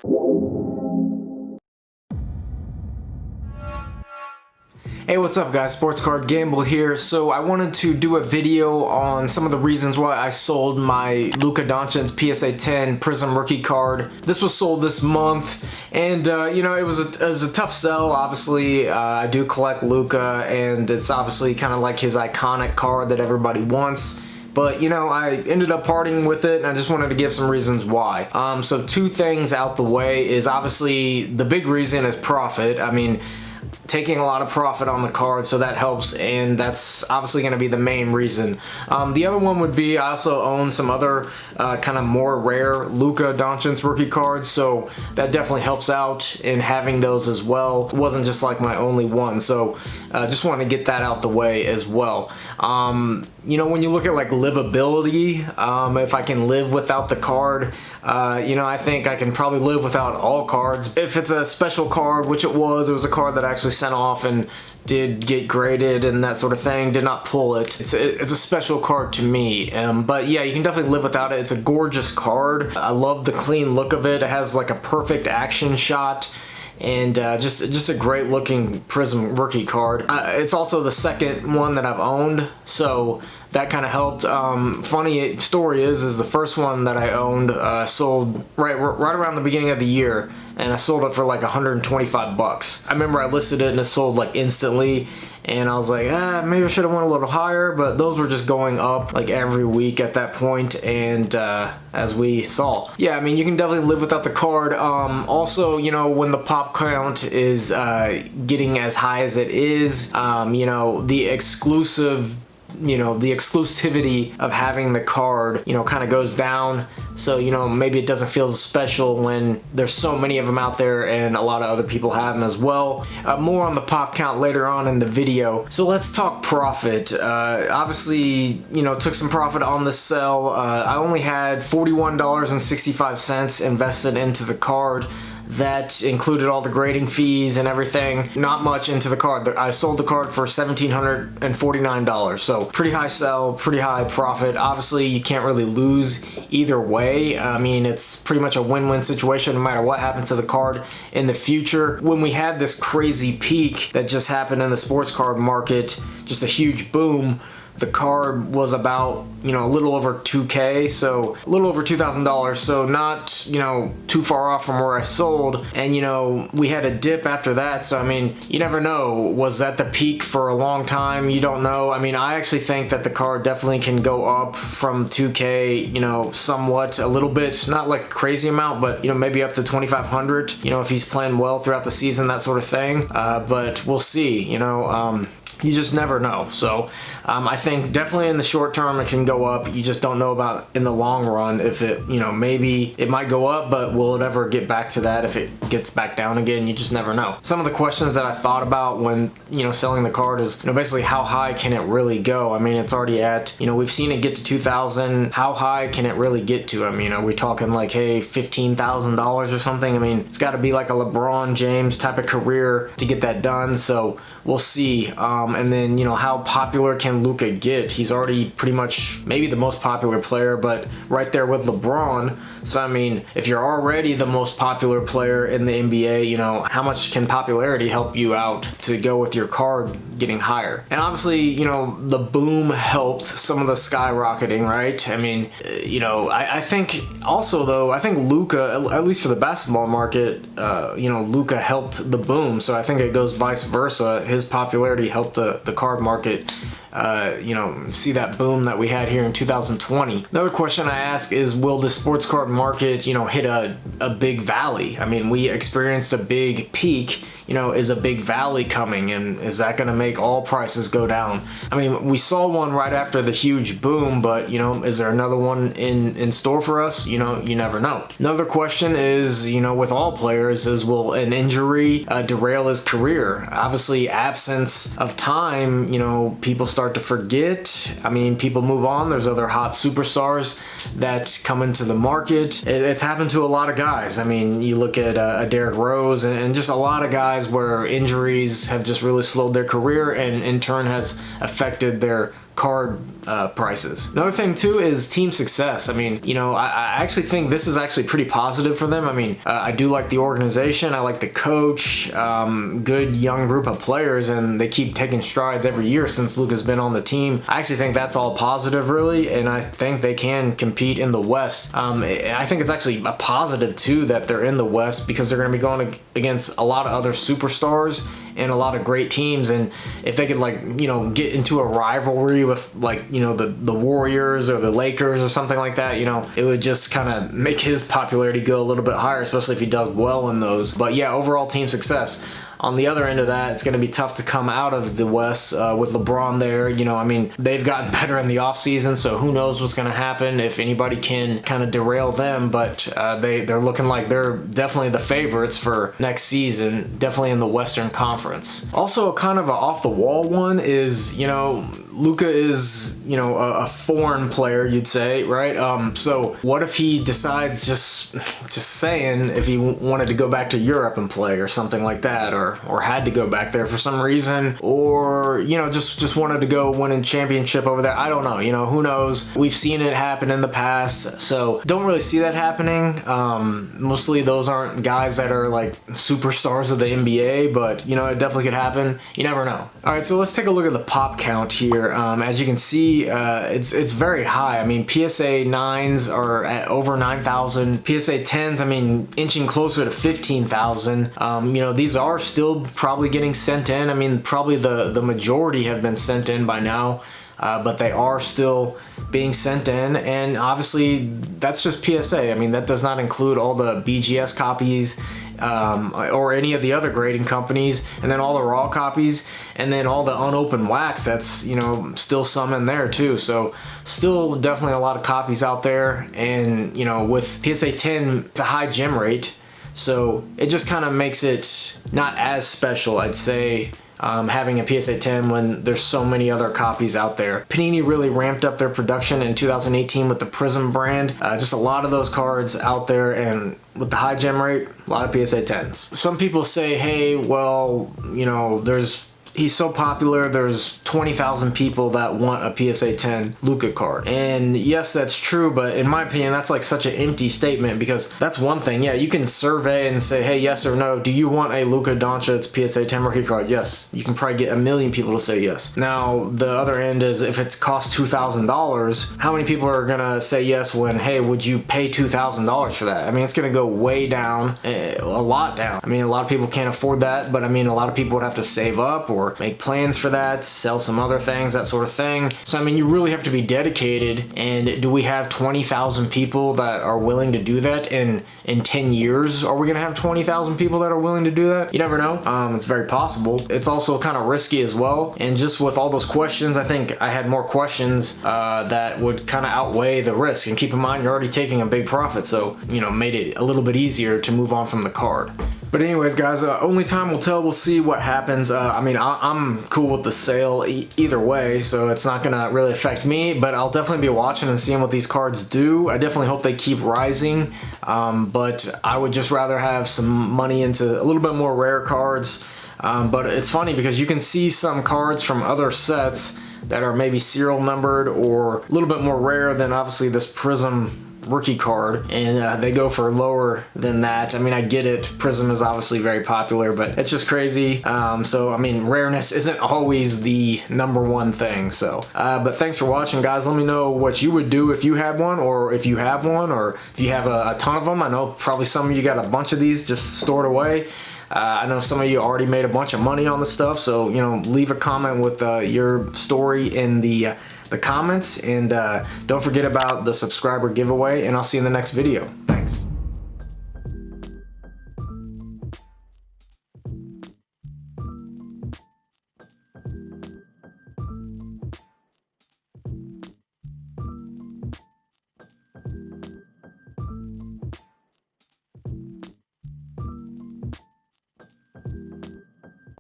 Hey, what's up guys, Sports Card Gamble here. So I wanted to do a video on some of the reasons why I sold my Luka Doncic PSA 10 Prizm rookie card. This was sold this month, and you know, it was a tough sell. Obviously, I do collect Luka, and it's obviously kind of like his iconic card that everybody wants. But, you know, I ended up parting with it, and I just wanted to give some reasons why. So two things out the way is obviously the big reason is profit. I mean, taking a lot of profit on the card, so that helps, and that's obviously going to be the main reason. The other one would be I also own some other kind of more rare Luka Doncic rookie cards, so that definitely helps out in having those as well. It wasn't just like my only one, so just want to get that out the way as well. You know, when you look at like livability, if I can live without the card, you know, I think I can probably live without all cards. If it's a special card, which it was a card that I actually sent off and did get graded and that sort of thing, did not pull it. It's a special card to me, but yeah, you can definitely live without it. It's a gorgeous card. I love the clean look of it. It has like a perfect action shot, and just a great looking Prizm rookie card. It's also the second one that I've owned, so that kind of helped. Funny story is the first one that I owned sold right around the beginning of the year, and I sold it for like 125 bucks. I remember I listed it and it sold like instantly, and I was like, maybe I should have went a little higher, but those were just going up like every week at that point, and as we saw. Yeah, I mean, you can definitely live without the card. Also, you know, when the pop count is getting as high as it is, you know, the exclusivity of having the card, you know, kind of goes down. So, you know, maybe it doesn't feel as special when there's so many of them out there and a lot of other people have them as well. More on the pop count later on in the video. So let's talk profit. Obviously, you know, took some profit on the sell. I only had $41.65 invested into the card. That included all the grading fees and everything. Not much into the card. I sold the card for $1,749, so pretty high sell, pretty high profit. Obviously, you can't really lose either way. I mean, it's pretty much a win-win situation no matter what happens to the card in the future. When we had this crazy peak that just happened in the sports card market, just a huge boom, the card was about, you know, a little over 2K, so a little over $2,000, so not, you know, too far off from where I sold. And, you know, we had a dip after that, so I mean, you never know. Was that the peak for a long time? You don't know. I mean, I actually think that the card definitely can go up from 2K, you know, somewhat, a little bit, not like a crazy amount, but, you know, maybe up to 2,500, you know, if he's playing well throughout the season, that sort of thing. But we'll see, you know, you just never know. So I think definitely in the short term it can go up. You just don't know about in the long run if it, you know, maybe it might go up, but will it ever get back to that? If it gets back down again, you just never know. Some of the questions that I thought about when, you know, selling the card is, you know, basically how high can it really go? I mean, it's already at, you know, we've seen it get to 2,000. How high can it really get to? I mean, are we talking like, hey, $15,000 or something? I mean, it's got to be like a LeBron James type of career to get that done. So we'll see. And then, you know, how popular can Luka get? He's already pretty much maybe the most popular player, but right there with LeBron. So, I mean, if you're already the most popular player in the NBA, you know, how much can popularity help you out to go with your card getting higher? And obviously, you know, the boom helped some of the skyrocketing, right? I mean, you know, I think also, though, I think Luka, at least for the basketball market, you know, Luka helped the boom. So I think it goes vice versa. His popularity helped the card market, you know, see that boom that we had here in 2020. Another question I ask is, will the sports card market, you know, hit a big valley? I mean, we experienced a big peak, you know, is a big valley coming, and is that going to make all prices go down? I mean, we saw one right after the huge boom, but, you know, is there another one in store for us? You know, you never know. Another question is, you know, with all players is, will an injury derail his career? Obviously, absence of time, you know, people start to forget. I mean, people move on. There's other hot superstars that come into the market. It's happened to a lot of guys. I mean, you look at Derrick Rose and just a lot of guys where injuries have just really slowed their career, and in turn has affected their card prices. Another thing too is team success. I mean, you know, I actually think this is actually pretty positive for them. I mean, I do like the organization. I like the coach, good young group of players, and they keep taking strides every year since Luka's been on the team. I actually think that's all positive, really, and I think they can compete in the West. I think it's actually a positive too that they're in the West, because they're going to be going against a lot of other superstars and a lot of great teams, and if they could, like, you know, get into a rivalry with, like, you know, the Warriors or the Lakers or something like that, you know, it would just kind of make his popularity go a little bit higher, especially if he does well in those. But yeah, overall team success. On the other end of that, it's going to be tough to come out of the West with LeBron there. You know, I mean, they've gotten better in the offseason, so who knows what's going to happen if anybody can kind of derail them. But they're looking like they're definitely the favorites for next season, definitely in the Western Conference. Also, kind of an off-the-wall one is, you know, Luka is, you know, a foreign player, you'd say, right? So what if he decides, just saying, if he wanted to go back to Europe and play or something like that, or had to go back there for some reason, or, you know, just wanted to go win a championship over there. I don't know, you know, who knows? We've seen it happen in the past, so don't really see that happening. Mostly those aren't guys that are like superstars of the NBA, but, you know, it definitely could happen. You never know. All right, so let's take a look at the pop count here. As you can see, it's very high. I mean, PSA 9s are at over 9,000. PSA 10s, I mean, inching closer to 15,000. You know, these are still probably getting sent in. I mean, probably the majority have been sent in by now. But they are still being sent in, and obviously that's just PSA. I mean, that does not include all the BGS copies or any of the other grading companies, and then all the raw copies, and then all the unopened wax. That's, you know, still some in there too. So still definitely a lot of copies out there, and, you know, with PSA 10, it's a high gem rate, so it just kind of makes it not as special, I'd say, having a PSA 10 when there's so many other copies out there. Panini really ramped up their production in 2018 with the Prizm brand. Just a lot of those cards out there, and with the high gem rate, a lot of PSA 10s. Some people say, hey, well, you know, he's so popular, there's 20,000 people that want a PSA 10 Luka card. And yes, that's true, but in my opinion, that's like such an empty statement, because that's one thing. Yeah, you can survey and say, hey, yes or no, do you want a Luka Doncic PSA 10 rookie card? Yes. You can probably get 1 million people to say yes. Now, the other end is, if it's cost $2,000, how many people are gonna say yes when, hey, would you pay $2,000 for that? I mean, it's gonna go way down, a lot down. I mean, a lot of people can't afford that, but I mean, a lot of people would have to save up or make plans for that, sell some other things, that sort of thing. So I mean, you really have to be dedicated. And do we have 20,000 people that are willing to do that in 10 years? Are we gonna have 20,000 people that are willing to do that? You never know. It's very possible. It's also kind of risky as well. And just with all those questions, I think I had more questions that would kind of outweigh the risk. And keep in mind, you're already taking a big profit, so, you know, made it a little bit easier to move on from the card. But anyways, guys, only time will tell. We'll see what happens. I mean, I'm cool with the sale either way, so it's not gonna really affect me, but I'll definitely be watching and seeing what these cards do. I definitely hope they keep rising, but I would just rather have some money into a little bit more rare cards. But it's funny because you can see some cards from other sets that are maybe serial numbered or a little bit more rare than obviously this Prizm rookie card, and they go for lower than that. I mean, I get it, Prizm is obviously very popular, but it's just crazy. So I mean, rareness isn't always the #1 thing. So but thanks for watching, guys. Let me know what you would do if you had one, or if you have one, or if you have a ton of them. I know probably some of you got a bunch of these just stored away. I know some of you already made a bunch of money on the stuff, so, you know, leave a comment with your story in the comments, and don't forget about the subscriber giveaway, and I'll see you in the next video.